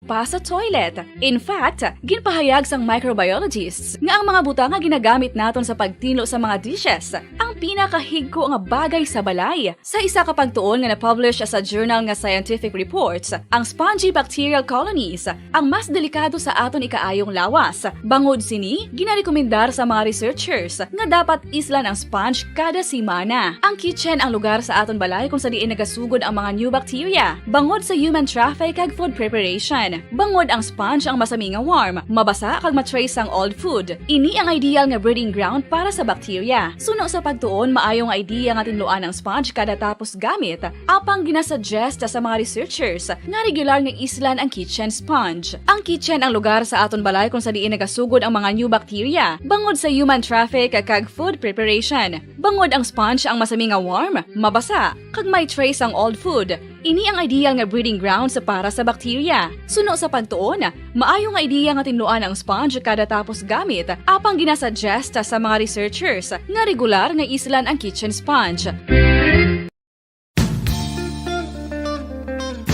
pa sa toilet. In fact, ginpahayag sang microbiologists nga ang mga buta nga ginagamit naton sa pagtinlo sa mga dishes ang pinakahigko nga bagay sa balay. Sa isa ka pagtuon nga na-publish sa journal nga Scientific Reports, ang spongy bacterial colonies ang mas delikado sa aton ikaayong lawas. Bangod sini, ginarekomendar sa mga researchers nga dapat islan ang sponge kada semana. Ang kitchen ang lugar sa aton balay kung sa diin nagasugod ang mga new bacteria. Bangod sa human traffic kag food preparation. Bangod ang sponge ang masami nga warm, mabasa kag matrace ang old food. Ini ang ideal nga breeding ground para sa bacteria. Suno sa pagtuon, maayo nga idea nga tinluan ang sponge kada tapos gamit. Apang ginasuggest sa mga researchers nga regular nga islan ang kitchen sponge. Ang kitchen ang lugar sa aton balay kung sa diin nagasugod ang mga new bacteria. Bangod sa human traffic kag food preparation. Bangod ang sponge ang masami nga warm, mabasa kag may trace ang old food. Ini ang ideal nga breeding ground sa para sa bacteria. Suno sa pagtuon, maayo nga ideya nga tinluan ang sponge kada tapos gamit, apang ginasuggest sa mga researchers nga regular nga islan ang kitchen sponge.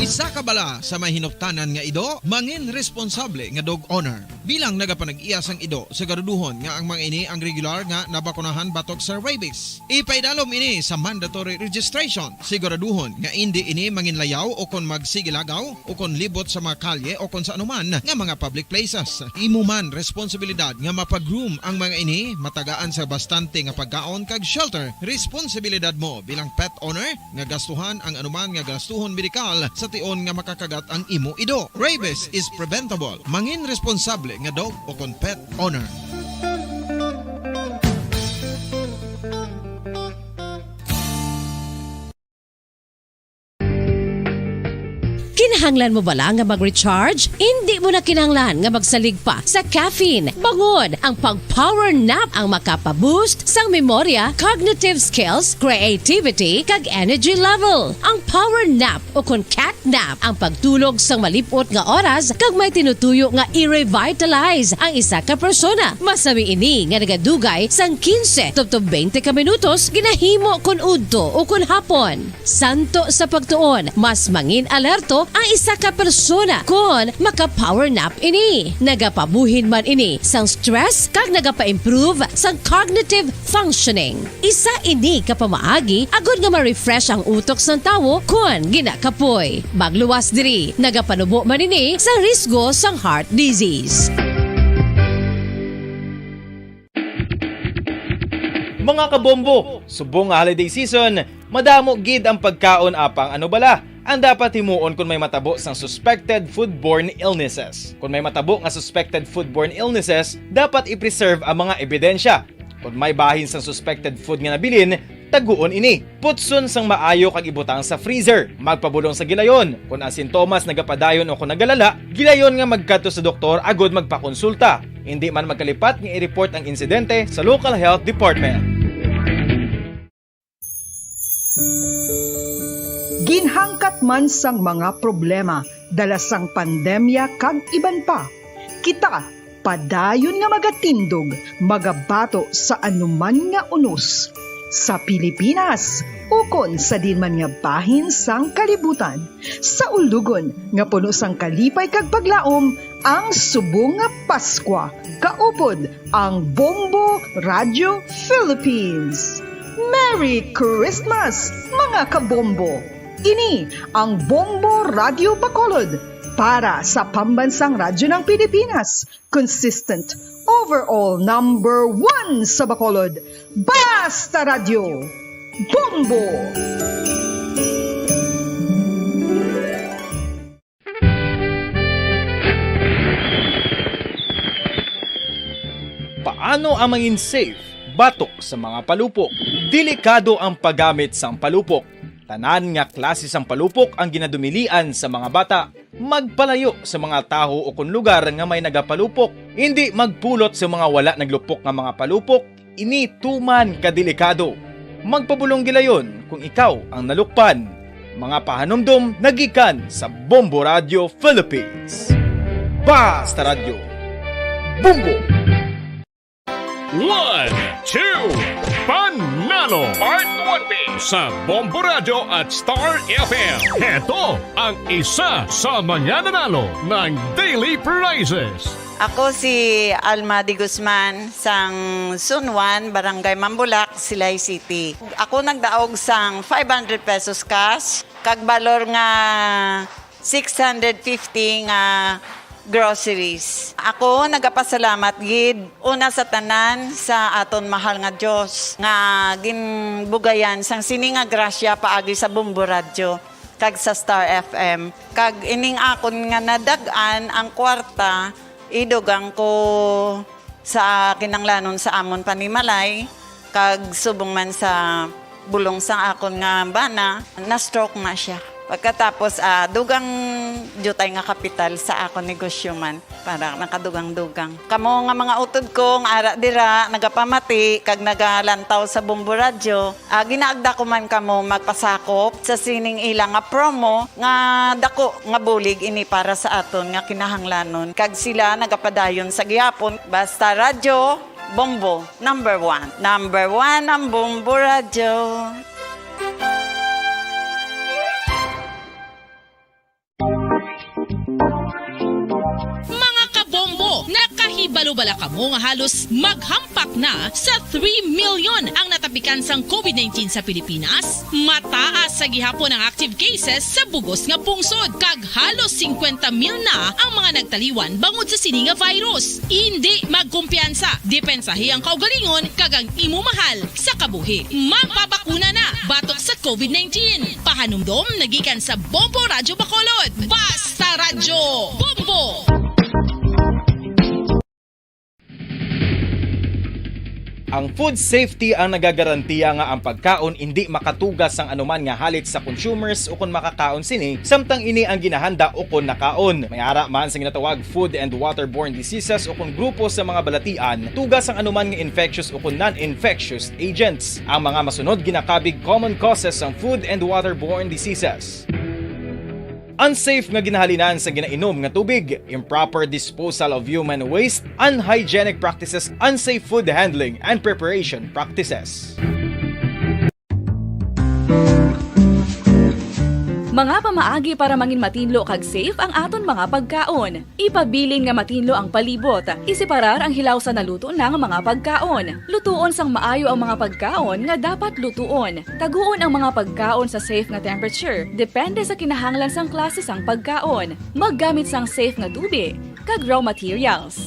Isa ka bala sa may hinuptanan nga ido, mangin responsable nga dog owner. Bilang nagapanag-iyas ang ido, siguraduhon nga ang mga ini ang regular nga nabakunahan batok sa rabies. Ipaidalom ini sa mandatory registration. Siguraduhon nga hindi ini manginlayaw o kon magsigilagaw o kon libot sa mga kalye o kon sa anuman nga mga public places. Imuman responsibilidad nga mapag-groom ang mga ini, matagaan sa bastante nga pagkaon kag shelter. Responsibilidad mo bilang pet owner nga gastuhan ang anuman nga gastuhon medikal sa tion nga makakagat ang imo ido. Rabies is preventable. Mangin responsable nga dog o kon pet owner. Kinahanglan mo bala nga mag-recharge? Hindi mo na kinahanglan nga magsalig pa sa caffeine. Bangod ang pag-power nap ang makapaboost sang memorya, cognitive skills, creativity, kag energy level. Ang power nap o kon cat nap ang pagtulog sang malipot nga oras kag may tinutuyo nga i-revitalize ang isa ka persona. Masami ini nga nagadugay sang 15 to 20 ka minutos ginahimo kun udto o kun hapon. Santo sa pagtuon, mas mangin alerto ang isa ka persona kung maka-power nap ini. Nagapabuhin man ini sang stress kag nagapa-improve sang cognitive functioning. Isa ini kapamaagi agud nga ma-refresh ang utok sang tawo kung ginakapoy. Magluwas diri, nagapanubo man ini sa risgo sang heart disease. Mga kabombo, subong nga holiday season, madamo gid ang pagkaon apang ano bala ang dapat himuon kung may matabo sang suspected foodborne illnesses. Kung may matabo nga suspected foodborne illnesses, dapat i-preserve ang mga ebidensya. Kung may bahin sang suspected food nga nabilin, taguon ini. Putson sang maayo kag ibutang sa freezer. Magpabulong sa gilayon. Kung ang sintomas nagapadayon o kung nagalala, gilayon nga magkadto sa doktor agud magpakonsulta. Hindi man magkalipat nga i-report ang insidente sa local health department. Ginhangkat man sang mga problema dala sang pandemya kag iban pa. Kita padayon nga magatindog, magabato sa anuman nga unos. Sa Pilipinas, ukon sa dinman nga bahin sang kalibutan. Sa ulugon nga puno sang kalipay kag paglaom, ang subong nga Paskwa. Kaupod ang Bombo Radio Philippines. Merry Christmas, mga kabombo! Ini ang Bombo Radio Bacolod para sa pambansang radyo ng Pilipinas. Consistent, overall number 1 sa Bacolod. Basta Radio! Bombo! Paano ang mangin safe batok sa mga palupok? Delikado ang paggamit sang palupok. Tanan nga klase sang palupok ang ginadumilian sa mga bata. Magpalayo sa mga taho o kung lugar nga may nagapalupok. Hindi magpulot sa mga wala naglupok nga mga palupok. Ini tuman kadelikado. Magpabulong gilayon kung ikaw ang nalukpan. Mga pahanumdum nagikan sa Bombo Radio Philippines. Basta Radio Bombo! 1, 2 Panalo Part 1B sa Bombo Radio at Star FM. Heto ang isa sa mga nanalo ng daily prizes. Ako si Alma de Guzman sang Sunwan, Barangay Mambulak, Silay City. Ako nagdaog sang 500 pesos cash, kag balor nga 650 nga groceries. Ako nagapasalamat gid una sa tanan sa aton mahal nga Dios nga ginbugayan sang sini nga grasya paagi sa Bombo Radio kag sa Star FM. Kag ining akon nga nadag-an ang kwarta idugang ko sa kinanglanon sa amon panimalay kag subong man sa bulong sa akon nga bana na stroke na siya. Pagkatapos dugang jutay nga kapital sa akon negosyo man para nakadugang-dugang. Kamo nga mga utod ko nga ara dira nagapamati kag nagalantaw sa Bombo Radio, ginaagda ko man kamo magpasakop sa sining ilang nga promo nga dako nga bulig ini para sa aton nga kinahanglanon. Kag sila nagapadayon sa gihapon basta radyo Bombo number 1. Number 1 ang Bombo Radio. Nakahibalo-bala ka mo nga halos maghampak na sa 3 million ang natapikan sang COVID-19 sa Pilipinas. Mataas sa gihapon ang active cases sa bugos nga pungsod. Kag halos 50 mil na ang mga nagtaliwan bangod sa sini nga virus. Hindi magkumpiyansa. Depensahi ang kaugalingon kag ang imo mahal sa kabuhi. Magpabakuna na batok sa COVID-19. Pahanumdom nagikan sa Bombo Radio Bacolod. Basta Radyo Bombo! Ang food safety ang nagagarantiya nga ang pagkaon hindi makatugas ang anuman nga halit sa consumers o kung makakaon sini, samtang ini ang ginahanda o kung nakaon. May ara man sa ginatawag food and waterborne diseases o kung grupo sa mga balatian, tugas ang anuman nga infectious o kung non-infectious agents. Ang mga masunod ginakabig common causes ng food and waterborne diseases. Unsafe nga ginahalinan sa ginainom nga tubig, improper disposal of human waste, unhygienic practices, unsafe food handling, and preparation practices. Mga pamaagi para mangin matinlo kag safe ang aton mga pagkaon. Ipabilin nga matinlo ang palibot. Isiparar ang hilaw sa naluto ng mga pagkaon. Lutuon sang maayo ang mga pagkaon nga dapat lutuon. Taguon ang mga pagkaon sa safe nga temperature. Depende sa kinahanglan sang klase sang pagkaon. Maggamit sang safe nga tubig kag raw materials.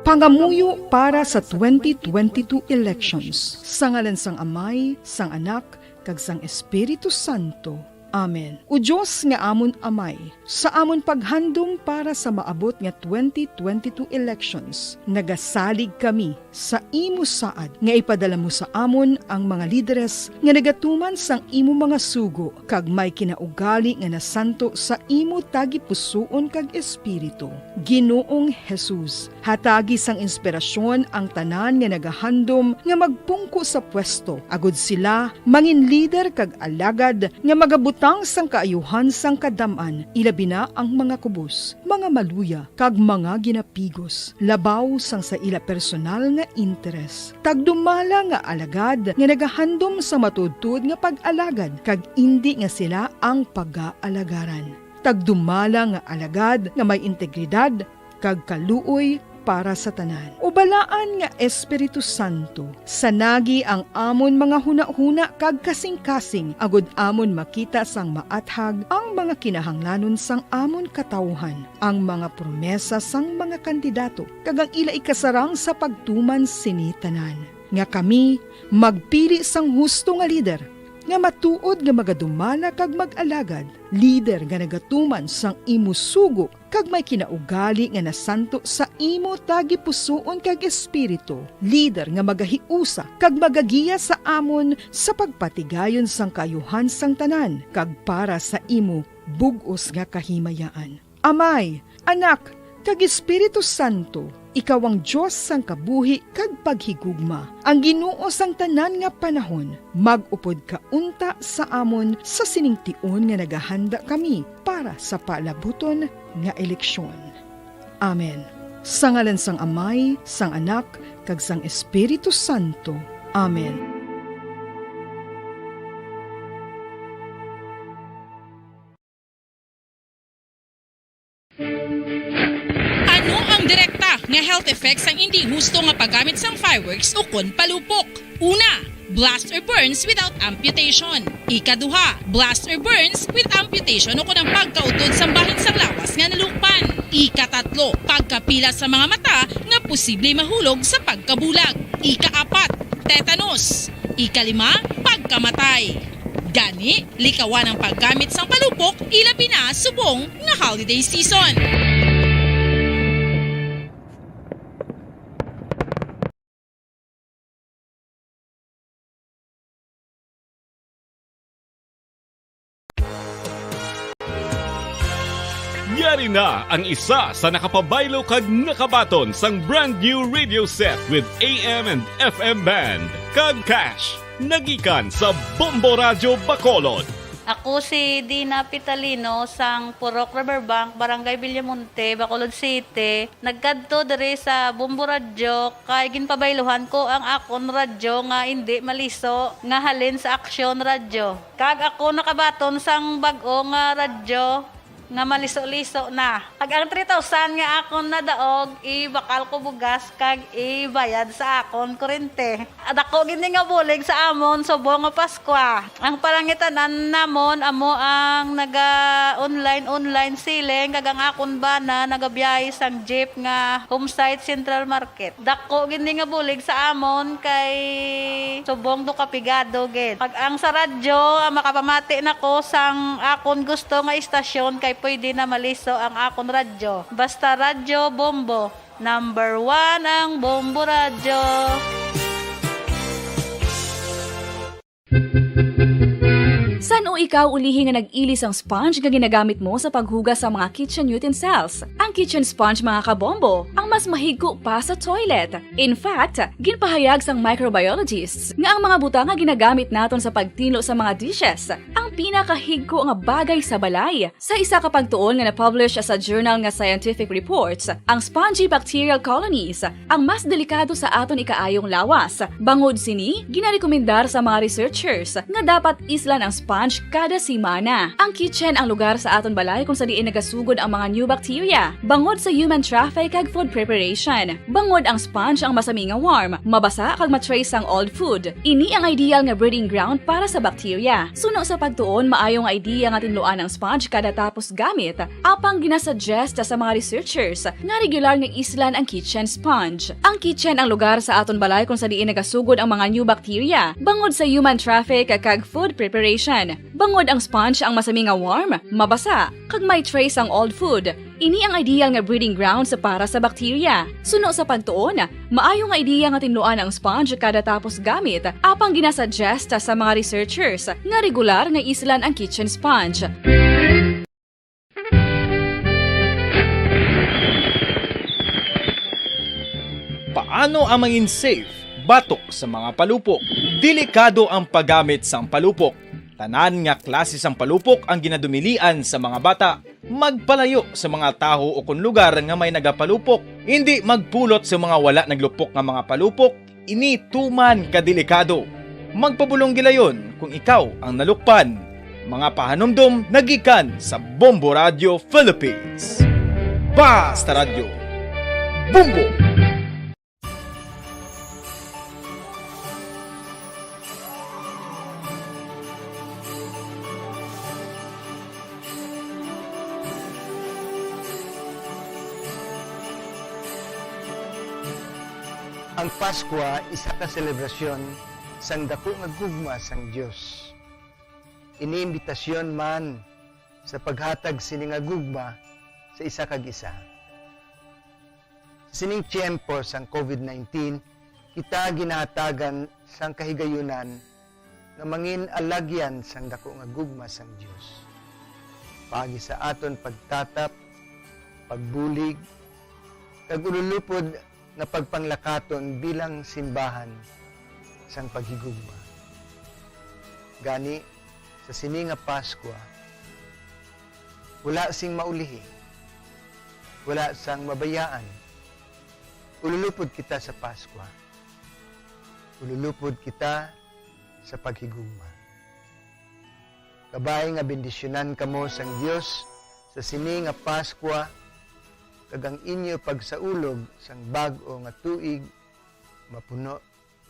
Pangamuyo para sa 2022 elections. Sa ngalan sang Amay, sang Anak, kag sang Espiritu Santo. Amen. O Diyos nga amon Amay, sa amon paghandom para sa maabot nga 2022 elections, nagasalig kami sa imo saad nga ipadala mo sa amon ang mga lideres nga nagatuman sang imo mga sugo kag may kinaugali nga nasanto sa imo tagipusoon kag espiritu. Ginoong Jesus, hatagi sang inspirasyon ang tanan nga nagahandom nga magpungko sa pwesto, agud sila mangin leader kag alagad nga magabutang sang kaayuhan sang kadaman, ilabi na ang mga kubos, mga maluya, kag mga ginapigos, labaw sang sa ila personal nga interes. Tagdumala nga alagad nga nagahandom sa matudtud nga pag-alagad, kag indi nga sila ang pag-aalagaran. Tagdumala nga alagad nga may integridad, kag kaluoy para sa tanan. Ubalaan nga Espiritu Santo, sanagi ang amon mga huna-huna kag kasing-kasing, agud amon makita sang maathag ang mga kinahanglanon sang amon katawhan, ang mga promesa sang mga kandidato, kag ang ila ikasarang sa pagtuman sini tanan. Nga kami magpili sang husto nga lider, nga matuod nga magadumala kag mag-alagad, lider nga nagatuman sang imo sugo kag may kinaugali nga nasanto sa imo tagipusoon kag espiritu, lider nga magahiusa kag magagiya sa amon sa pagpatigayon sang kayuhan sang tanan kag para sa imo bug-os nga kahimayaan. Amay, Anak, kag Espiritu Santo, Ikaw ang Diyos sang kabuhi kag paghigugma. Ang Ginoo sang tanan nga panahon, mag-upod ka unta sa amon sa siningtion nga nagahanda kami para sa palabuton nga eleksyon. Amen. Sa ngalan sang Amay, sang Anak, kag sang Espiritu Santo. Amen. Ano ang direkta nga health effects ang hindi husto nga paggamit sang fireworks o kon palupok? Una, blast or burns without amputation. Ikaduha, blast or burns with amputation o kon ang pagkautod sa bahin sang lawas nga nalukpan. Ikatatlo, pagkapila sa mga mata nga posible mahulog sa pagkabulag. Ikaapat, tetanus. Ikalima, pagkamatay. Gani, likawan ang paggamit sang palupok ilabi na subong nga holiday season. Yari na ang isa sa nakapabaylo kag nakabaton sang brand new radio set with AM and FM band. Kag cash, nagikan sa Bombo Radio Bacolod. Ako si Dina Pitalino sang Purok Riverbank, Barangay Villamonte, Bacolod City. Nagkadto diri sa Bombo Radio kay ginpabayluhan ko ang akon radyo nga hindi maliso nga halin sa Aksyon Radio. Kag ako nakabaton sang bag-o nga radyo nga maliso-liso na. Kag ang 3,000 nga akon nadaog, ibakal ko bugas kag ibayad sa akon kurente. At ako gini nga bulig sa amon subong nga Paskwa. Ang parangitanan namon amo ang naga-online siling kag ang akon bana nagabiyahe sang jeep nga Homesite Central Market. Dako gini nga bulig sa amon kay subong do kapigado gid. Pag ang sa radyo makapamati nako sang akon gusto nga istasyon kay pwede na maliso ang akon radyo. Basta Radyo Bombo. Number 1 ang Bombo Radyo. San o ikaw ulihi nga nag-ilis ang sponge nga ginagamit mo sa paghugas sa mga kitchen utensils? Ang kitchen sponge mga kabombo, ang mas mahigko pa sa toilet. In fact, ginpahayag sang microbiologists nga ang mga butang nga ginagamit naton sa pagtinlo sa mga dishes ang pinakahigko nga bagay sa balay. Sa isa ka pagtuon nga na-publish sa journal nga Scientific Reports, ang spongy bacterial colonies ang mas delikado sa aton ikaayong lawas. Bangod sini, ginarekomendar sa mga researchers nga dapat islan ang sponge kada semana. Ang kitchen ang lugar sa aton balay kung sa diin nagasugod ang mga new bacteria. Bangod sa human traffic kag food preparation. Bangod ang sponge ang masami nga warm, mabasa kag matrace ang old food. Ini ang ideal nga breeding ground para sa bacteria. Suno sa pagtuon, maayo nga idea nga tinluan ang sponge kada tapos gamit. Apang ginasuggest sa mga researchers nga regular nga islan ang kitchen sponge. Ang kitchen ang lugar sa aton balay kung sa diin nagasugod ang mga new bacteria. Bangod sa human traffic kag food preparation. Bangod ang sponge ang masami nga warm, mabasa, kag may trace ang old food. Ini ang ideal nga breeding ground sa para sa bacteria. Suno sa pagtuon, maayo nga idea nga tinluan ang sponge kada tapos gamit, apang ginasuggest sa mga researchers nga regular nga islan ang kitchen sponge. Paano ang mangin safe batok sa mga palupok? Delikado ang paggamit sang palupok. Tanan nga klase sang palupok ang ginadumilian sa mga bata. Magpalayo sa mga taho o kun lugar nga may nagapalupok. Hindi magpulot sa mga wala naglupok nga mga palupok. Ini tuman kadelikado. Magpabulong gilayon kung ikaw ang nalukpan. Mga pahanumdum nagikan sa Bombo Radio Philippines. Basta Radio Bombo! Ang Paskwa isa ka selebrasyon sang dako nga gugma sang Dios. Iniimbitasyon man sa paghatag sini nga gugma sa isa kag isa. Sa sining tiyempo sang COVID-19, kita ginahatagan sang kahigayunan nga mangin alagyan sang dako nga gugma sang Dios. Paagi sa aton pagtatap, pagbulig, kag ululupod na pagpanglakaton bilang simbahan sang paghigugma. Gani, sa sini nga Pasko, wala sing maulihi, wala sang mabayaan. Ululupod kita sa Pasko. Ululupod kita sa paghigugma. Kabay nga bendisyonan kamo sang Dios sa sini nga Pasko, kag ang inyo pagsaulog sang bag-o nga tuig mapuno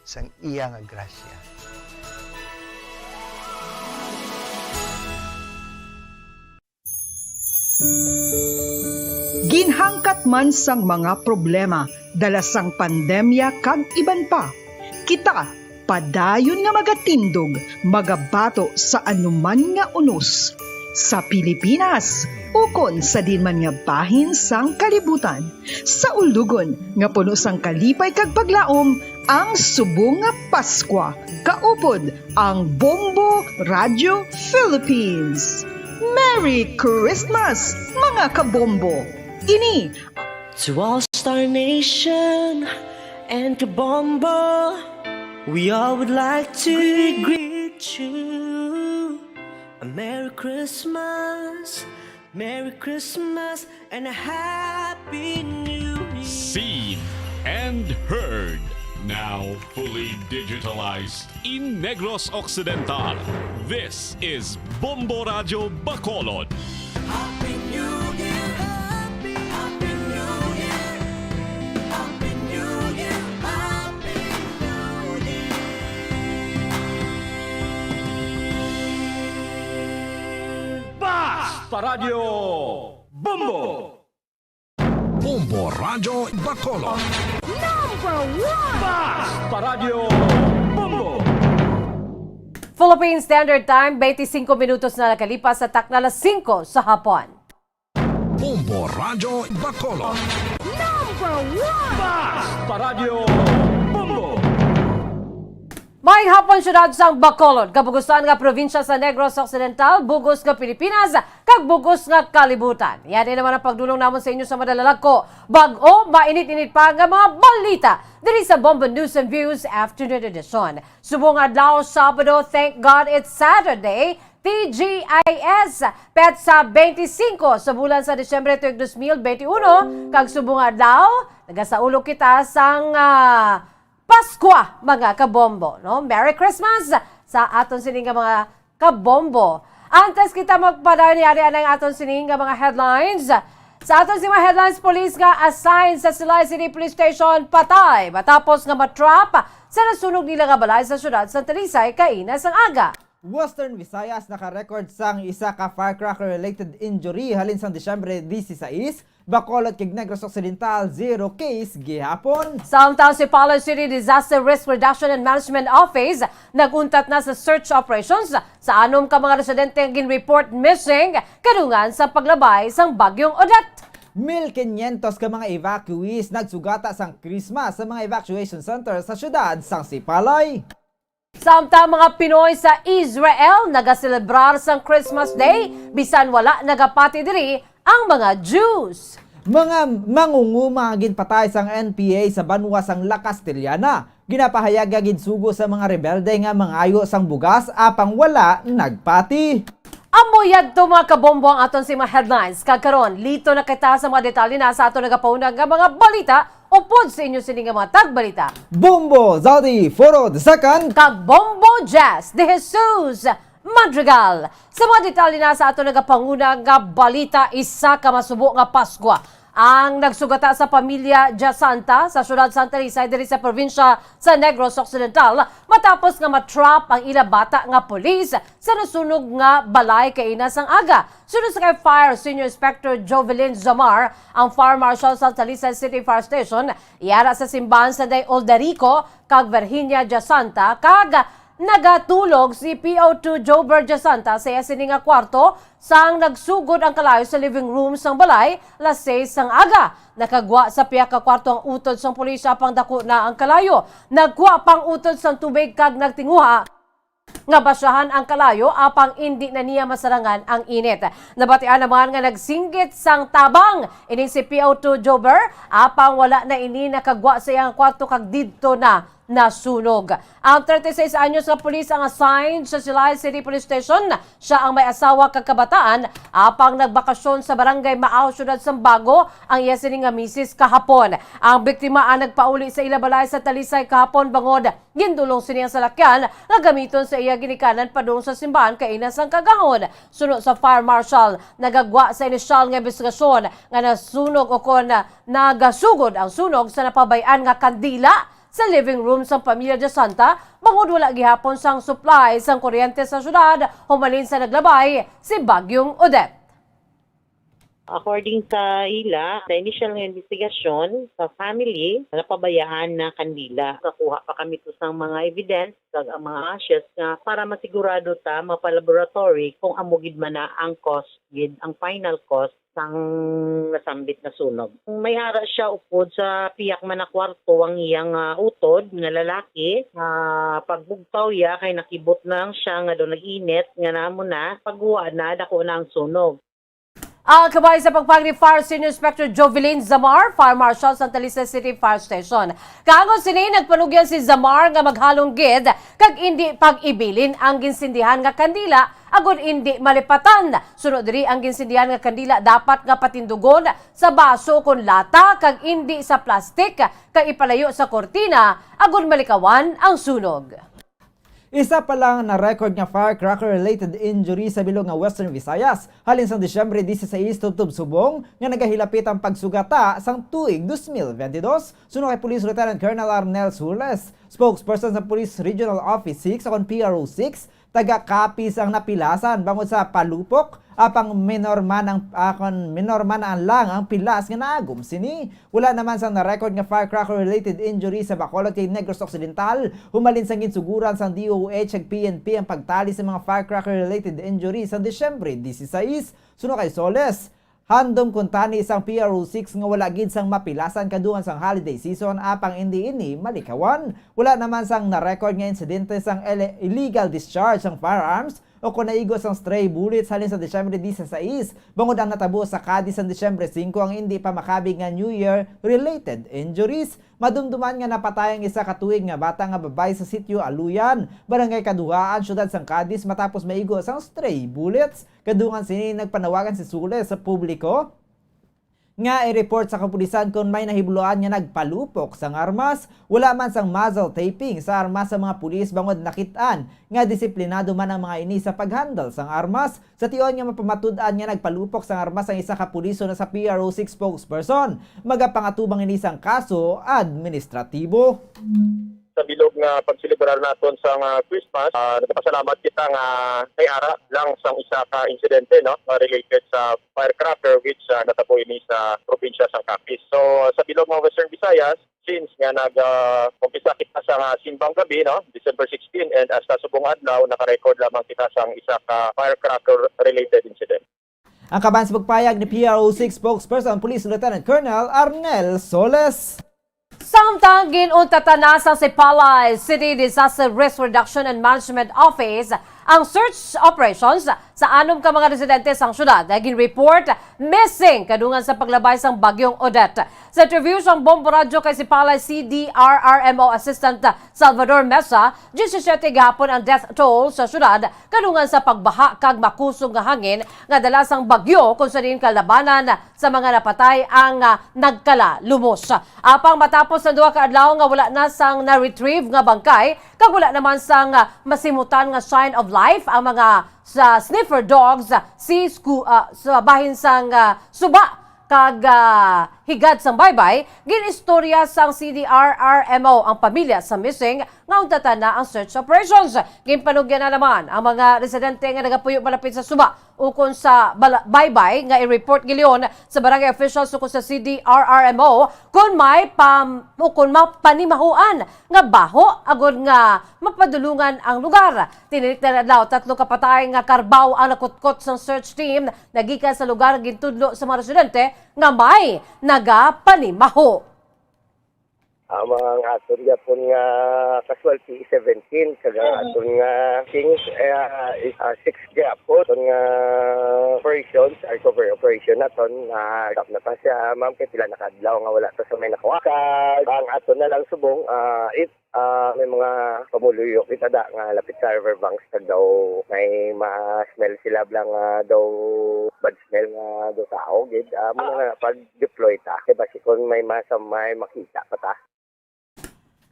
sang iya nga grasya. Ginhangkat man sang mga problema dala sang pandemya kag iban pa, kita padayon nga magatindog, magabato sa anuman nga unos sa Pilipinas, ukon sa dinman nga bahin sang kalibutan, sa ulugon nga puno sang kalipay kag paglaom ang subong nga Paskwa, kaupod ang Bombo Radio Philippines. Merry Christmas, mga kabombo! Ini To all Star Nation and to Bombo, we all would like to greet you. A Merry Christmas and a Happy New Year. Seen and heard. Now fully digitalized in Negros Occidental. This is Bombo Radio Bacolod. Happy New Year, Happy New Year, Happy New Year, Happy New Year. Basta Radio Bombo! Bombo Radio Bacolod. Basta Radio Bombo! Philippine Standard Time, 25 minutos na nakalipas sa takna alas 5 sa hapon. Bombo Radio Bacolod. Basta Radio Bombo! May hapon syudad sang Bacolod, kabugusan nga probinsya sa Negros Occidental, bugos nga Pilipinas, kag bugos nga kalibutan. Yan din naman ang pagdulong namon sa inyo sa madalalag ko. Bag-o, mainit-init pa nga mga balita diri sa Bombo News and Views Afternoon Edition. Subong adlaw Sabado, thank God it's Saturday, TGIS, petsa 25 sa bulan sa Disyembre 2021, kag subong adlaw, nagasaulo kita sang Pasko, mga kabombo, no? Merry Christmas sa aton sining nga mga kabombo. Antes kita magpadayon ni ang aton sining nga mga headlines. Sa aton sining mga headlines, police nga assign sa Silay City Police Station patay matapos nga matrap sa nasunog nila nga balay sa syudad sa Talisay kainas ang aga. Western Visayas naka-record sang isa ka firecracker-related injury halin sang Disyembre 16, Bacolod kag Negros Occidental 0 case gihapon. Samtang si Palo City Disaster Risk Reduction and Management Office naguntat na sa search operations sa anom ka mga residente nga gin-report missing kadungan sa paglabay sang bagyong Odette. 1,500 ka mga evacuees nagsugata sang Christmas sa mga evacuation center sa syudad sang Sipalay. Samtang mga Pinoy sa Israel nagaselebrar sang Christmas Day, bisan wala nagapati diri ang mga Jews. Mga mangunguma ginpatay sang NPA sa banwa sang La Castellana. Ginapahayag ginsugo sa mga rebelde nga mangayo sang bugas apang wala nagpati. Amoyad to mga kabombo ang aton si mga headlines. Kagkaroon, lito na kita sa mga detalye na sa aton nagapaunag nga mga balita upod sa inyo sining nga mga tagbalita. Bombo Zaldi Foro II Kag Bombo Jazz de Jesus Madrigal. Sa mga detalye na sa aton nagapangunag nga balita, isa ka masubo nga Pasko ang nagsugata sa pamilya Jasanta sa syudad Santa Rosa diri sa probinsya sa Negros Occidental matapos nga matrap ang ila bata nga pulis sa nasunog nga balay kainas ang aga. Sunod sa kay Fire Senior Inspector Jovelyn Zamar, ang Fire Marshal sa Talisay City Fire Station, iara sa simbahan sa Day Oldarico kag Virginia Jasanta kag nagatulog si PO2 Jober Jasanta sa sining nga kwarto sang nagsugod ang kalayo sa living room sang balay alas 6 sang aga. Nakagwa sa piya ka kwarto ang utod sang pulisya pang dako na ang kalayo. Nagkuha pang utod sang tubig kag nagtinguha nga basyahan ang kalayo apang hindi na niya masarangan ang init. Nabatian naman nga nagsinggit sang tabang ini si PO2 Jober apang wala na ini nakagwa sa iyang kwarto kag didto na nasunog. Ang 36 anyos na pulis ang assigned sa Silay City Police Station. Siya ang may asawa kag kabataan apang nagbakasyon sa barangay Maaw, Syudad Sambago ang iya sini nga misis kahapon. Ang biktima ang nagpauli sa ilabalay sa Talisay kahapon bangod gindulong sini ang salakyan nga gamiton sa iya ginikanan padung sa simbahan kay inas ang kagahon. Sunod sa fire marshal, nagagwa sa inisyal nga investigasyon nga nasunog o kon nagasugod ang sunog sa napabayan nga kandila sa living room sa Pamilya de Santa, bangod wala gihapon sang supply sang kuryente sa syudad, humalin sa naglabay si Bagyong Odette. According sa ila, sa initial investigasyon sa family, napabayaan na kandila. Nakuha pa kami to sa mga evidence, kag ang mga ashes nga para masigurado ta, mapalaboratory kung amugid man na ang cost, ang final cost sang nasambit na sunog. May ara siya upod sa piyak man na kwarto ang iyang utod nga lalaki. Pagbugtaw ya kay nakibot lang siya nga do nag-init nga namo na paghuwa na dako na ang sunog. Ang kabay sa pagpag ni Fire Senior Inspector Jovelyn Zamar, Fire Marshal sa Talisay City Fire Station. Kaagod sini nagpanugyan si Zamar nga maghalong gid kag hindi pag-ibilin ang ginsindihan nga kandila agud hindi malipatan. Sunod diri ang ginsindihan nga kandila dapat nga patindugon sa baso kon lata kag hindi sa plastik kag ipalayo sa kortina agud malikawan ang sunog. Isa pa lang na record nga firecracker-related injury sa bilog nga Western Visayas halin sang Disyembre 16 tubtob subong nga nagahilapit ang pagsugata sang tuig 2022. Suno kay Police Lieutenant Colonel Arnel Sules, spokesperson sa Police Regional Office 6 akon PRO 6, taga-kapis ang napilasan bangod sa palupok apang minor man ang lang ang pilas nga naagom sini. Wala naman sang na-record nga firecracker related injury sa Bacolod kay Negros Occidental. Humalin sang ginsuguran sang DOH ug PNP ang pagtali sa mga firecracker related injury sa Disyembre 16. Suno kay Soles, handom kuntani isang PRO 6 nga wala gid sang mapilasan kaduhan sang holiday season apang hindi ini malikawan. Wala naman sang na-record nga insidente sang illegal discharge sang firearms o kung naigo sang stray bullets halin sa Disyembre 16. Bangod ang natabo sa Cadiz sa Disyembre 5 ang hindi pa makabig nga New Year related injuries. Madumduman nga napatayang isa ka tuig nga bata nga babay sa sitio Aluyan, barangay Kaduhaan, syudad sang Cadiz matapos maigo sang stray bullets. Kadungan sini nagpanawagan si Sules sa publiko nga i-report sa kapulisan kung may nahibuluan nga nagpalupok sang armas. Wala man sang muzzle taping sa armas sa mga pulis bangod nakitaan nga disiplinado man ang mga ini sa paghandle sang armas. Sa tion nga mapamatud-an nga nagpalupok sang armas ang isa ka puliso na sa PRO 6 spokesperson, magapangatubang ini sang kaso administratibo. Sa bilog nga pagsilibrar naton sa Christmas, nagpasalamat kita nga may ara lang sang isa ka insidente no related sa firecracker which natabo ini sa probinsya sa Capiz. So sa bilog ng Western Visayas, since nga nag-umpisa kita sa simbang gabi no, December 16, and sa subong adlaw naka-record lamang kita sang isa ka firecracker related incident. Ang kaban sa pagpayag ni PRO 6 spokesperson Police Lieutenant Colonel Arnel Soles. Samtang ginuntatanas sa Sipalay City Disaster Risk Reduction and Management Office ang search operations sa anom ka mga residente sang syudad na gin-report missing kadungan sa paglabay sang Bagyong Odette. Sa interview sang Bombo Radyo kay Sipalay CDRRMO Assistant Salvador Mesa, 17 gihapon ang death toll sa syudad kadungan sa pagbaha kag makusog nga hangin nga dala sang bagyo kung sa din kalabanan sa mga napatay ang nagkala lumos. Apang matapos ng 2 ka adlaw nga wala na sang na-retrieve nga bangkay kag wala naman sang masimutan nga sign of life ang mga sa sniffer dogs sa bahin sang suba kag higad sang baybay, ginistorya sang CDRRMO ang pamilya sa missing nga untatan na ang search operations. Ginpanugyan na naman ang mga residente nga nagapuyo malapit sa suba ukon sa baybay nga i-report giliyon sa barangay officials ukon sa CDRRMO kung may panimahuan nga baho agud nga mapadulungan ang lugar. Tinilik na adlaw 3 kapatay nga karbaw ang nakutkot sang search team nagikan sa lugar gintudlo sa mga residente nga may nagapanimaho. Amang aton gyapon nga casualty 17 kag aton nga things is 6 gyapon nga operations recovery operation naton stop na pa siya ma'am kay pila nakadlaw nga wala ta sa may nakawakad. Ang aton na lang subong may mga pamuluyo kita da nga lapit sa riverbanks kag daw may ma-smell sila blang daw bad smell nga daw tao gid mo nga pag-deploy ta kay basikon may masamay makita pa ta.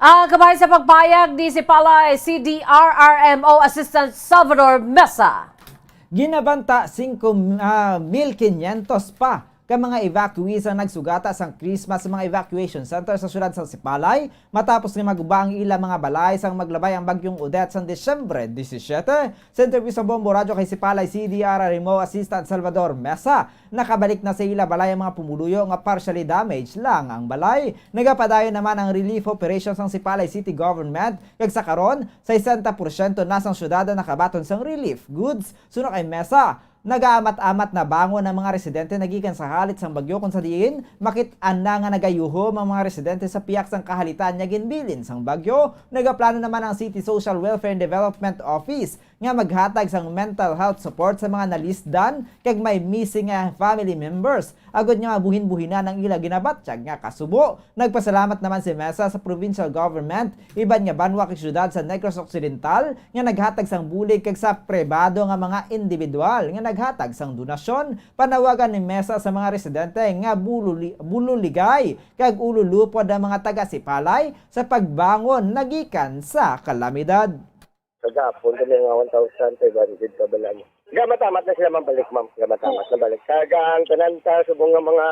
Kabay sa pagpayag ni si Palay CDRRMO Assistant Salvador Mesa. Ginabanta 5,500 pa ka mga evacuees ang nagsugata sa Christmas sa mga evacuation center sa syudad sa Sipalay matapos ni maguba ang ilang mga balay sang maglabay ang bagyong Odette sa Desyembre 17. Sa interview sa Bombo Radio kay Sipalay CDRRMO Assistant Salvador Mesa, nakabalik na sa ila balay ang mga pumuluyo nga partially damaged lang ang balay. Nagapadayon naman ang relief operations ng Sipalay City Government kag sa karon sa 60% na sang syudad na nakabaton sang relief goods. Suno kay Mesa, nagaamat-amat na bangon ang mga residente nagikan sa halit sang bagyo kung sa diin makit-an na nga nagayuhom ang mga residente sa piyak sang kahalitan nya ginbilin sang bagyo. Nagaplano naman ang City Social Welfare and Development Office nga maghatag sang mental health support sa mga nalisdan kag may missing family members agod nga mabuhin-buhinan ang ila ginabatsyag nga kasubo. Nagpasalamat naman si Mesa sa provincial government iban nga banwa kag syudad sa Negros Occidental nga naghatag sang bulig kag sa pribado nga mga individual nga naghatag sang donasyon. Panawagan ni Mesa sa mga residente nga bululigay kag ululupod ang mga taga Sipalay sa pagbangon nagikan sa kalamidad. Kagapon kami nga 1,500 kabalan. Gamatamat na sila mabalik, ma'am. Gamatamat na balik. Kagang tananta subong nga mga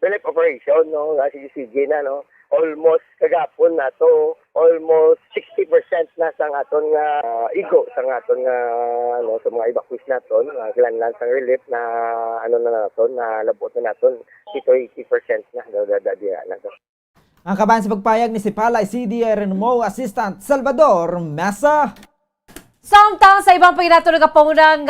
relief operation, no? Nga sige na, no? Almost kagapon na to, almost 60% na sang aton nga igo sang aton nga ano sa mga evacuees naton, kilanlan sang relief na ano na naton, na labot na naton, 80% na dadadiya na to. Ang kabayan sa pagpayag ni Sipalay CDRRMO Assistant Salvador Mesa. Samtang sa ibang paginato nagapaunang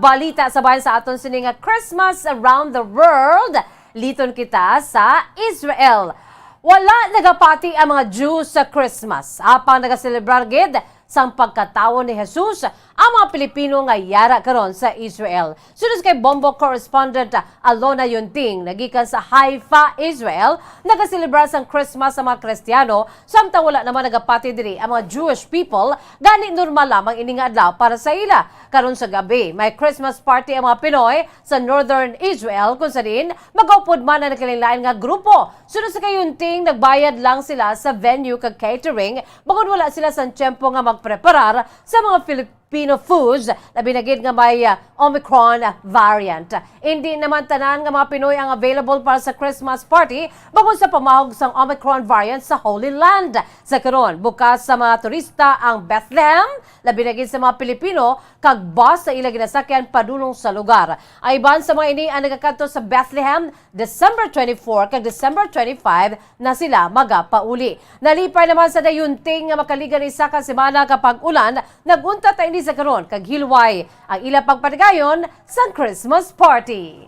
balita sa bayan sa aton sining Christmas around the world, liton kita sa Israel. Wala nagapati ang mga Jews sa Christmas. Apang nagaselebrar gid sang pagkatawo ni Jesus ang mga Pilipino nga yara karon sa Israel. Sunod kay Bombo correspondent Alona Yunting, nagikan sa Haifa, Israel, nagaselebrar sang Christmas sa mga Kristiyano, samtang wala naman nagapati diri ang mga Jewish people, gani normal lamang ini nga adlaw para sa ila. Karon sa gabi, may Christmas party ang mga Pinoy sa Northern Israel kung saan magaupod man ang nakalilain nga grupo. Sunod sa kay Yunting, nagbayad lang sila sa venue kag catering, bagod wala sila sa tiyempo nga magpreparar sa mga Filipino foods na binagid nga may Omicron variant. Hindi naman tanan nga mga Pinoy ang available para sa Christmas party bangod sa pamahog sang Omicron variant sa Holy Land. Sa karon, bukas sa mga turista ang Bethlehem, labi na gid sa mga Pilipino kag bus sa ilang ginasakyan padulong sa lugar. Ay ban sa mga ini ang nagakadto sa Bethlehem December 24 kag December 25 na sila magapauli. Nalipay naman sa Dayunting nga makaligan isa ka semana kapag ulan, nagunta ta ini sa karon kag hilway ang ilang pagpatigayon sa Christmas party.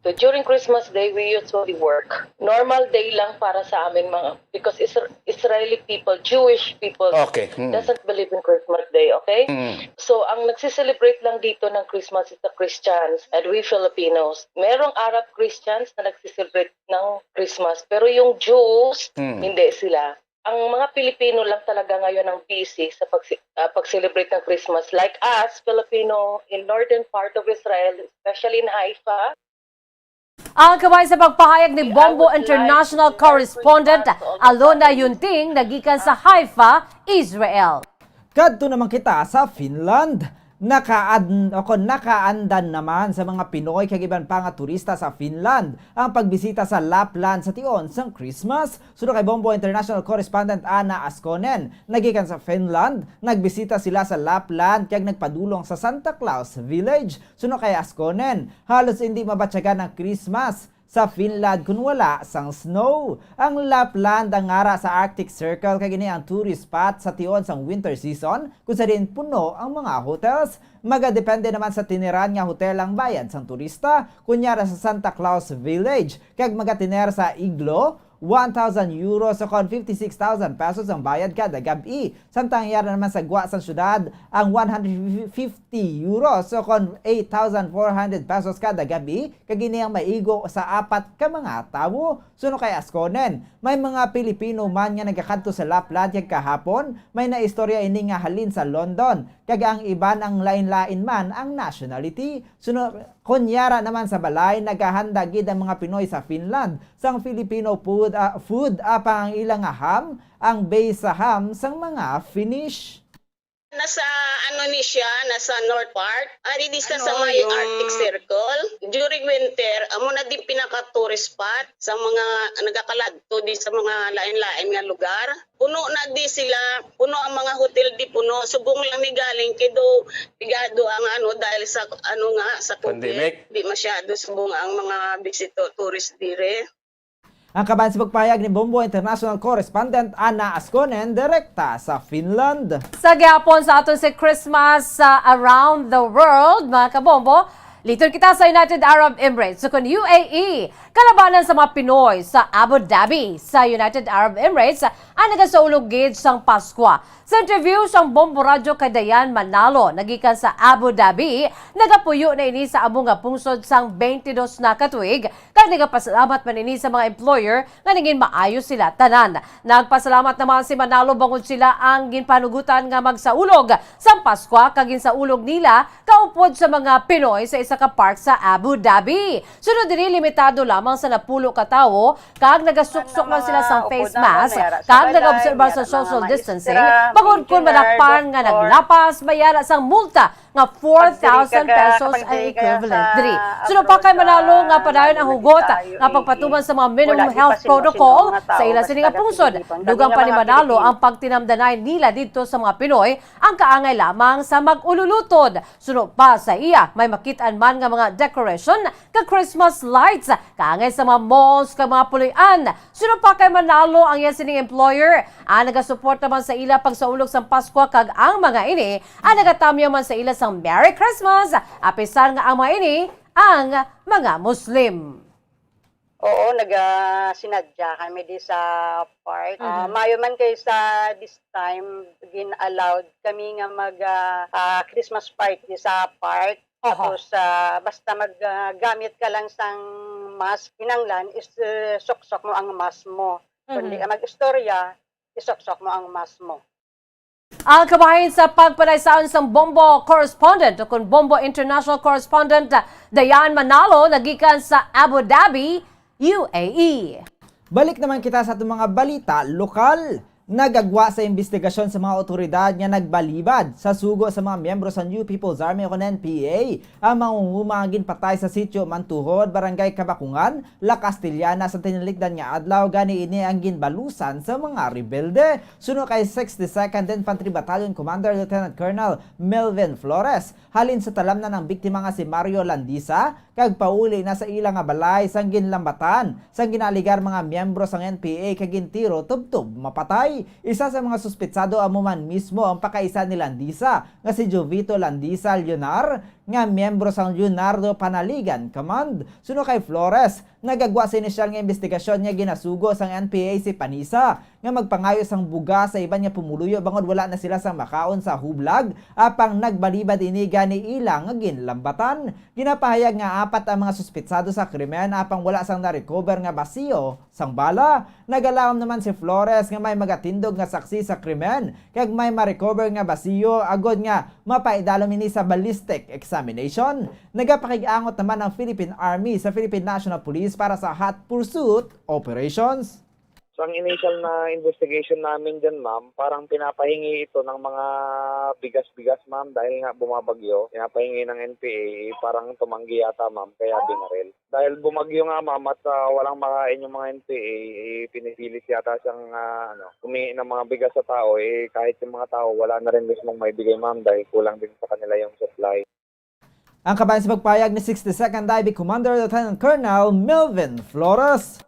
So during Christmas Day, we usually work. Normal day lang para sa aming mga, because Israeli people, Jewish people, doesn't believe in Christmas Day, okay? So ang nagsiselebrate lang dito ng Christmas is the Christians and we Filipinos. Merong Arab Christians na nagsiselebrate ng Christmas, pero yung Jews, hindi sila. Ang mga Pilipino lang talaga ngayon ang busy sa pag-celebrate ng Christmas. Like us, Filipino, in northern part of Israel, especially in Haifa. Ang kabay sa pagpahayag ni Bombo International Correspondent Alona Yunting, nagikan sa Haifa, Israel. Kadto naman kita sa Finland. Nakaandan naman sa mga Pinoy kag iban pa nga turista sa Finland ang pagbisita sa Lapland sa tion sang Christmas. Sunod kay Bombo International Correspondent Anna Askonen, nagikan sa Finland, nagbisita sila sa Lapland kag nagpadulong sa Santa Claus Village. Sunod kay Askonen, halos hindi mabatyagan ang Christmas sa Finland kung wala sang snow. Ang Lapland ang ngara sa Arctic Circle kag ini ang tourist spot sa tion sang winter season kung sa din puno ang mga hotels. Magadepende naman sa tiniran nga hotel ang bayad sang turista, kunyara sa Santa Claus Village kag magatiner sa Iglo 1,000 euros o kon 56,000 pesos ang bayad kada gabi. Samtang yara naman sa gwa sa syudad ang 150 euros o kon 8,400 pesos kada gabi kagini ang maigo sa apat ka mga tawo. Suno kay Asconen, may mga Pilipino man nga nagakadto sa Lapland kahapon, may naistorya ini nga halin sa London, kag ang iban ang lain-lain man ang nationality. Suno kunyara naman sa balay, naghahanda gid ang mga Pinoy sa Finland sang Filipino food apang ang ilang ham, ang base sa ham sang mga Finnish. Nasa ni siya, nasa north part. Ari di sa may Arctic Circle. During winter, amo na di pinaka-tourist spot sa mga nagakaladto di sa mga lain-lain nga lugar. Puno na di sila, puno ang mga hotel di puno. Subong lang ni galing kido pigado ang dahil sa sa COVID. Di masyado subong ang mga tourist dire. Ang kaban sa pagpahayag ni Bombo International Correspondent Anna Asconen direkta sa Finland. Sa gihapon sa aton si Christmas around the world, mga kabombo, liton kita sa United Arab Emirates, sukon UAE. Kalabanan sa mga Pinoy sa Abu Dhabi sa United Arab Emirates ang nagasaulog gid sang Paskwa. Sa interview sang Bombo Radyo kay Dayan Manalo, nagikan sa Abu Dhabi, nagapuyo na ini sa among nga pungsod sang 22 na katuig, kag nagapasalamat man ini sa mga employer nga naging maayo sila tanan. Nagpasalamat naman si Manalo bangod sila ang ginpanugutan nga magsaulog sang Paskwa kag ginsaulog nila kaupod sa mga Pinoy sa isa ka park sa Abu Dhabi. Sunod diri limitado lamang sa 10 ka tawo kag nagasuksok man sila sang face mask kag nag-obserba sa social distancing. Bangod kun madakpan nga naglapas mayara sang multa nga 4,000 pesos ang equivalent diri. Sunod pa kay Manalo nga padayon ang hugot nga pagpatuman sa mga minimum health protocol sa ila sini nga pungsod. Dugang pa ni Manalo ang pagtinamdanay nila dito sa mga Pinoy ang kaangay lamang sa mag-ululutod. Sunod pa sa iya may makitaan man nga mga decoration ka Christmas lights kaangay sa mga malls ka mga puloy-an. Sunod pa kay Manalo ang iya sining employer ang nagasupport naman sa ila pagsaulog sa Pasko kag ang mga ini ang nagatamyo man sa ila sang Merry Christmas apisar nga ang mga ini ang mga Muslim. Oo, sinadya kami di sa park. Mayo man kay sa this time gin-allowed kami nga mag Christmas party sa park. Tapos basta maggamit ka lang sang mask, kinanglan is soksok mo ang mask mo. Kundi ka mag-istorya, isoksok mo ang mask mo. Ang kabahin sa pagpanaysaon sa Bombo Correspondent o kung Bombo International Correspondent Dayan Manalo nagikan sa Abu Dhabi, UAE. Balik naman kita sa itong mga balita lokal. Nagagwa sa investigasyon sa mga otoridad nga nagbalibad sa sugo sa mga miyembro sa New People's Army o NPA ang mangungumangin patay sa sitio Mantuhod, Barangay Kabakungan, La Castellana sa tinilikdan nga adlaw gani ini ang ginbalusan sa mga rebelde. Suno kay 62nd Infantry Battalion Commander Lieutenant Colonel Melvin Flores, halin sa talamnan ng biktima nga si Mario Landisa, kag pauli na sa ilang nga balay sang ginlambatan sang ginaligar mga miyembro sang NPA kag gintiro tubtub mapatay. Isa sa mga suspitsado amo man mismo ang pakaisa ni Landisa nga si Jovito Landisa Leonar nga miyembro sang Leonardo Panaligan Command. Suno kay Flores, nagagwa sa inisyal nga investigasyon niya ginasugo sang NPA si Panisa nga magpangayo sang buga sa iban nga pumuluyo bangod wala na sila sang makaon sa hublag apang nagbalibad ini gani ilang nga ginlambatan. Ginapahayag nga apat ang mga suspitsado sa krimen apang wala sang na-recover nga basiyo sang bala. Nagalawom naman si Flores nga may magatindog nga saksi sa krimen kag may ma-recover nga basiyo agod nga mapaidalom ini sa ballistic examination. Nagapakig-angot naman ang Philippine Army sa Philippine National Police para sa hot pursuit operations. So ang initial na investigation namin dyan, ma'am, parang pinapahingi ito ng mga bigas-bigas, ma'am, dahil nga bumabagyo. Pinapahingi ng NPA, parang tumanggi yata, ma'am, kaya binaril. Dahil bumagyo nga, ma'am, at walang makain yung mga NPA, pinipilit yata siyang humingi ng mga bigas sa tao. Kahit yung mga tao, wala na rin mismong may bigay, ma'am, dahil kulang din sa kanila yung supply. Ang kabayan sa pagpayag ni 62nd IB Commander Lieutenant Colonel Melvin Flores.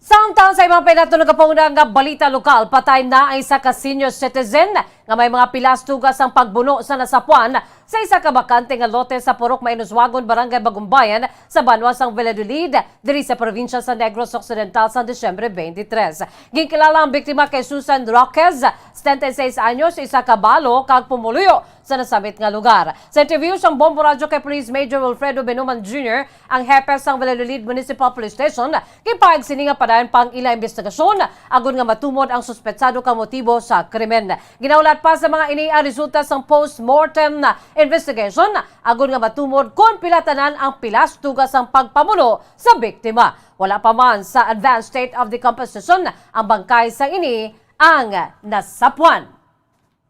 Samtang sa ibang pinatunog nga balita lokal, patay na ang isa ka senior citizen nga may mga pilas tugas ang pagbuno sa nasapuan sa isa ka bakante nga lote sa Purok Mainuswagon, Barangay Bagumbayan sa Banwasang Valladolid, diri sa probinsya sa Negros Occidental sa Disyembre 23. Ginkilala ang biktima kay Susan Roquez, 76 anyos, isa ka balo kag pumuluyo sa nasabit nga lugar. Sa interview siyang Bombo Radyo kay Police Major Wilfredo Benuman Jr., ang hepe sang Valladolid Municipal Police Station, kipahag sini nga padayon pang ila investigasyon agon nga matumod ang suspetsado ka motibo sa krimen. Ginaulat pa sa mga ini ang resulta sang post-mortem na investigation agon nga matumod kung pilatanan ang pilas tugas ang pagpamuno sa biktima. Wala pa man sa advanced state of decomposition ang bangkay sa ini ang nasapuan.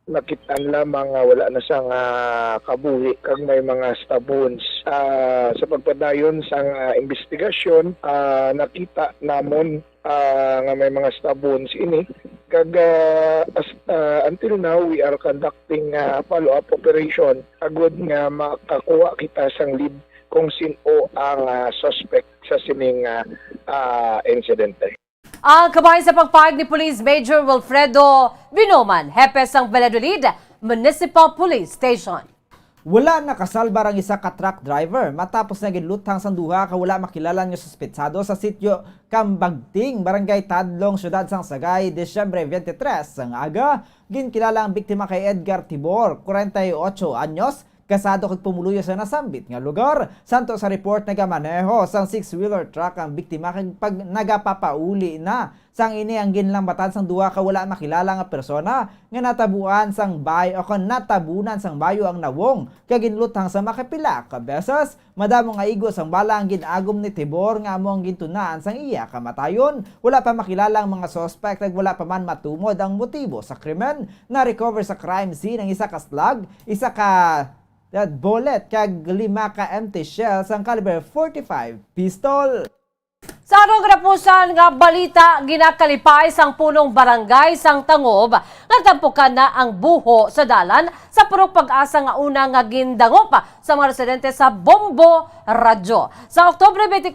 Nakitaan lamang wala na siyang kabuhi kag may mga stab wounds. Sa pagpadayon sa investigasyon, nakita namon nga may mga stab wounds ini. Kag until now, we are conducting follow-up operation agud nga makakuha kita sang lead kung sino ang suspect sa sining insidente. Ang kabahin sa pagpahayag ni Police Major Wilfredo Binoman, hepe sang Valladolid Municipal Police Station. Wala nakasalbar ang isa ka truck driver matapos na ginlutang sang duha ka wala makilala nga suspetsado sa sitio Kambagting, Barangay Tadlong, Syudad sang Sagay, Disyembre 23. Sang aga, ginkilala ang biktima kay Edgar Tibor, 48 anyos, kasado kag pumuluyo sa nasambit nga lugar. Santo sa report nagamaneho sang 6-wheeler truck ang biktima kag pag nagapapauli na sang ini ang ginlambatan sang duha ka wala makilala nga persona nga natabuan sang bayo o natabunan sang bayo ang nawong kag ginlutang sa makapila ka beses. Madamo nga igos ang bala ang ginagom ni Tibor nga amo ang gintunaan sang iya kamatayon. Wala pa makilala ang mga suspect ag wala pa man matumod ang motibo sa krimen. Na recover sa crime scene ang isa ka slug, isa ka bullet kag 5 ka empty shells ang caliber 45 pistol. Sa arong grapusan nga balita, ginakalipay sang punong barangay sang Tangob nga tampukan na ang buho sa dalan sa Purok Pag-asa nga una nga gindangop sa mga residente sa Bombo Radyo. Sa Oktubre 24,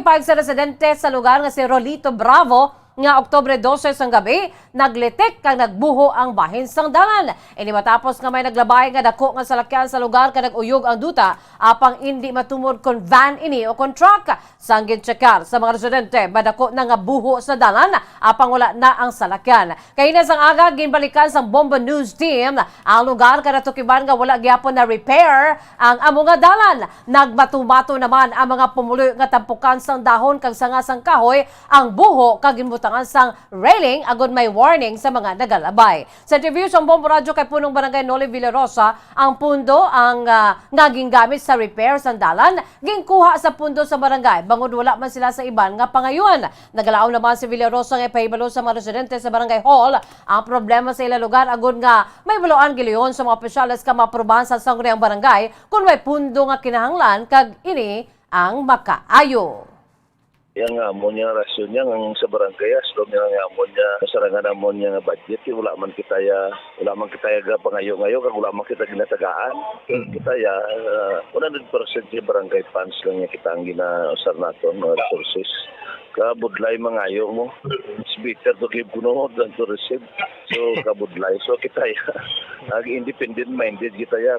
gipahayag sa residente sa lugar nga si Rolito Bravo nga Oktubre 12 sang gabi, naglitik kag nagbuho ang bahin sang dalan. Ini matapos nga may naglabay nga dako nga salakyan sa lugar kag naguyog ang duta apang hindi matumod kon van ini o kon truck. Sang gincheckar sa mga residente, madako na nga buho sa dalan apang wala na ang salakyan. Kay na sang aga ginbalikan sang Bombo News team ang lugar kag natukiban nga wala gyapon na repair ang amo nga dalan. Nagbato-bato naman ang mga pumuloy nga tampukan sang dahon kag sanga sang kahoy ang buho kag tangan sang railing agud may warning sa mga nagalabay. Sa interview sa Bombo Radyo kay punong barangay Noli Villarosa, ang pundo ang naging gamit sa repair sa dalan, ginkuha sa pundo sa barangay. Bangod wala man sila sa iban nga pangayuan. Nagalaom naman si Villarosa nga ipahibalo sa mga residente sa barangay hall ang problema sa ila lugar agud nga may baloan giliyon sa mga opisyales ka maprobahan sa sangguniang barangay kung may pundo nga kinahanglan kag ini ang makaayo. Yang amon niya rasyon niya ng sa barangay slow niya ng amon niya kasarangan amon niya nga budget wala man kita ga pangayo-ngayo kag wala man kita ginatagaan kita 100% si barangay funds lang niya kita ang ginausar naton mga resources kabudlay mangayo mo it's better to give kuno than to receive so kabudlay so kita independent minded kita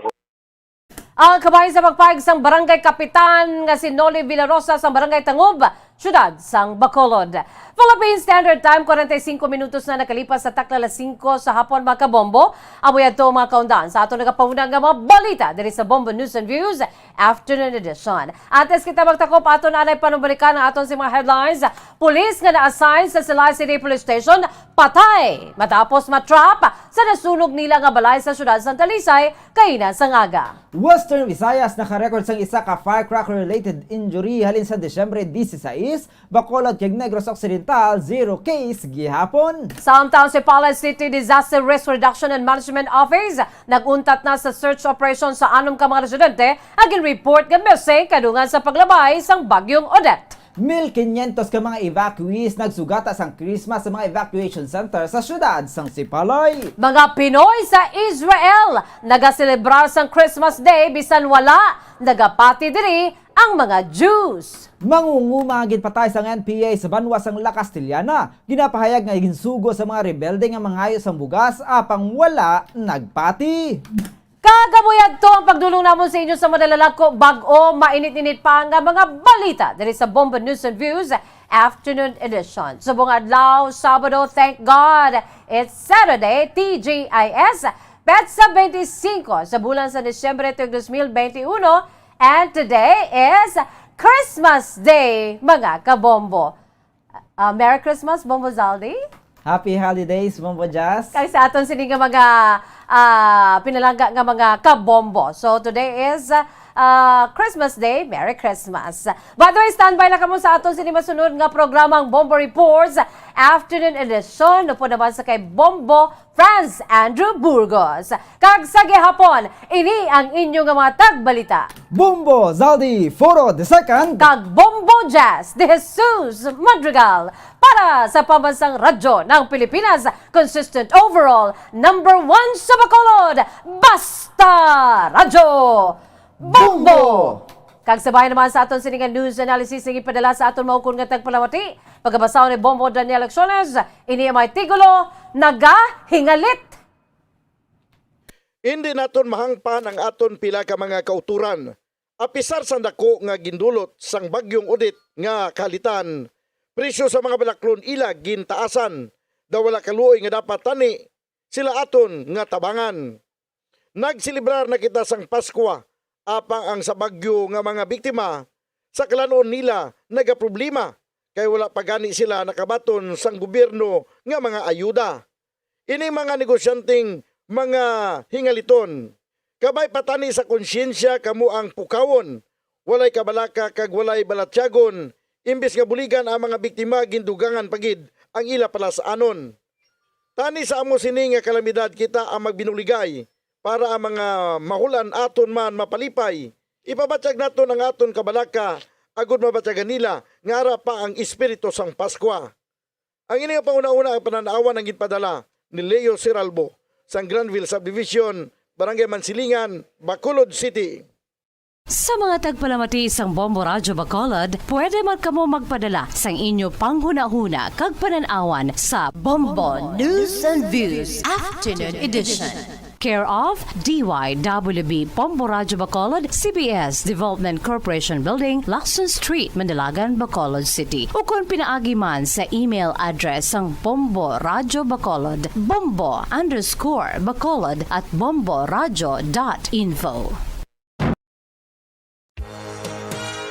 Ang kabahin sa pagpahayag sang barangay kapitan nga si Noli Villarosa sa barangay Tangob, syudad sang Bacolod. Philippine Standard Time, 45 minutos na nakalipas sa takla 5 sa hapon mga kabombo. Amoy ato mga kaundan sa ato nagapaunang nga mga balita diri sa Bombo News and Views Afternoon Edition. Ates kita magtakop ato na anay panumbalikan ang aton si mga headlines. Pulis nga na-assign sa Silay City Police Station, patay matapos matrap sa nasunog nila nga balay sa syudad Santa Lisay, kaina sa ngaga. Western Visayas nakarecord sang isa ka firecracker-related injury halin sa Disyembre 16, Bacolod kag Negros Occidental, 0 case gihapon. Samtang si Palay City Disaster Risk Reduction and Management Office naguntat na sa search operation sa anom ka mga residente agin report nga missing kadungan sa paglabay sang bagyong Odette. 1,500 ka mga evacuees nagsugata sang Christmas sa mga evacuation center sa syudad sang Sipalay. Mga Pinoy sa Israel nagaselebrar sang Christmas Day bisan wala nagapati diri ang mga Jews. Mangungumagin patay sang NPA sa banwa sang La Castellana. Ginapahayag nga ginsugo sa mga rebelde nga mangayo sang bugas apang wala nagpati. Kagabuyag to ang pagdulong namon sa inyo sa madalalako bag-o mainit-init pa nga mga balita diri sa Bombo News and Views Afternoon Edition. Subong adlaw, Sabado, thank God, it's Saturday, TGIS, Petsa 25 sa bulan sa Disyembre 2021, and today is Christmas Day, mga kabombo. Merry Christmas, Bombo Zaldi. Happy holidays, Bombo Jazz. Kay sa aton sini nga mga pinalangga nga mga kabombo. So today is Christmas Day. Merry Christmas. By the way, standby na kamo sa aton sini masunod nga programang Bombo Reports Afternoon Edition. Upo naman sa kay Bombo Franz Andrew Burgos. Kag sa gihapon, ini ang inyong mga tagbalita. Bombo Zaldi Foro II. Kag Bombo Jazz de Jesus Madrigal para sa pambansang radyo ng Pilipinas. Consistent overall, number 1 sa Bacolod, Basta Radyo Bombo! Kag sabay naman sa aton siningan news analysis ng ipadala sa aton maukon nga tagpalamati. Pagkabasaw ni Bombo Daniel Acciones, ini may tigulo, nagahingalit. Hindi naton mahangpan ang aton pila ka mga kauturan. Apisar sa dako nga gindulot sang bagyong udit nga kalitan. Presyo sa mga balaklon ila gintaasan. Daw wala kaluoy nga dapat tani, sila aton nga tabangan. Nagsilibrar na kita sang Paskwa, apang ang sa bagyo nga mga biktima, sa kalanon nila nagaproblema, kay wala pagani sila nakabaton sang gobyerno nga mga ayuda. Ini mga negosyanteng mga hingaliton. Kabay patani sa konsyensya kamo ang pukawon, walay kabalaka kag walay balatyagon, imbes nga buligan ang mga biktima gindugangan pagid ang ila palasaanon. Tani sa amo sini nga kalamidad kita ang magbinuligay para ang mga mahulan aton man mapalipay. Ipabatyag naton ang aton kabalaka agud mabatyagan nila nga ara pa ang espiritu sang Paskwa. Ang ini nga panguna-una ang pananawan ang ginpadala ni Leo Siralbo sang Granville Subdivision, Barangay Mansilingan, Bacolod City. Sa mga tagpalamati isang Bombo Radyo Bacolod, pwede man kamo magpadala sang inyo panghuna-huna kag pananawan sa Bombo News and Views Afternoon Edition. Care of DYWB Bombo Radyo Bacolod, CBS Development Corporation Building, Lacson Street, Mandalagan, Bacolod City. O kung pinaagi man sa email address ang Bombo Radyo Bacolod, bombo_bacolod@bomboradyo.info.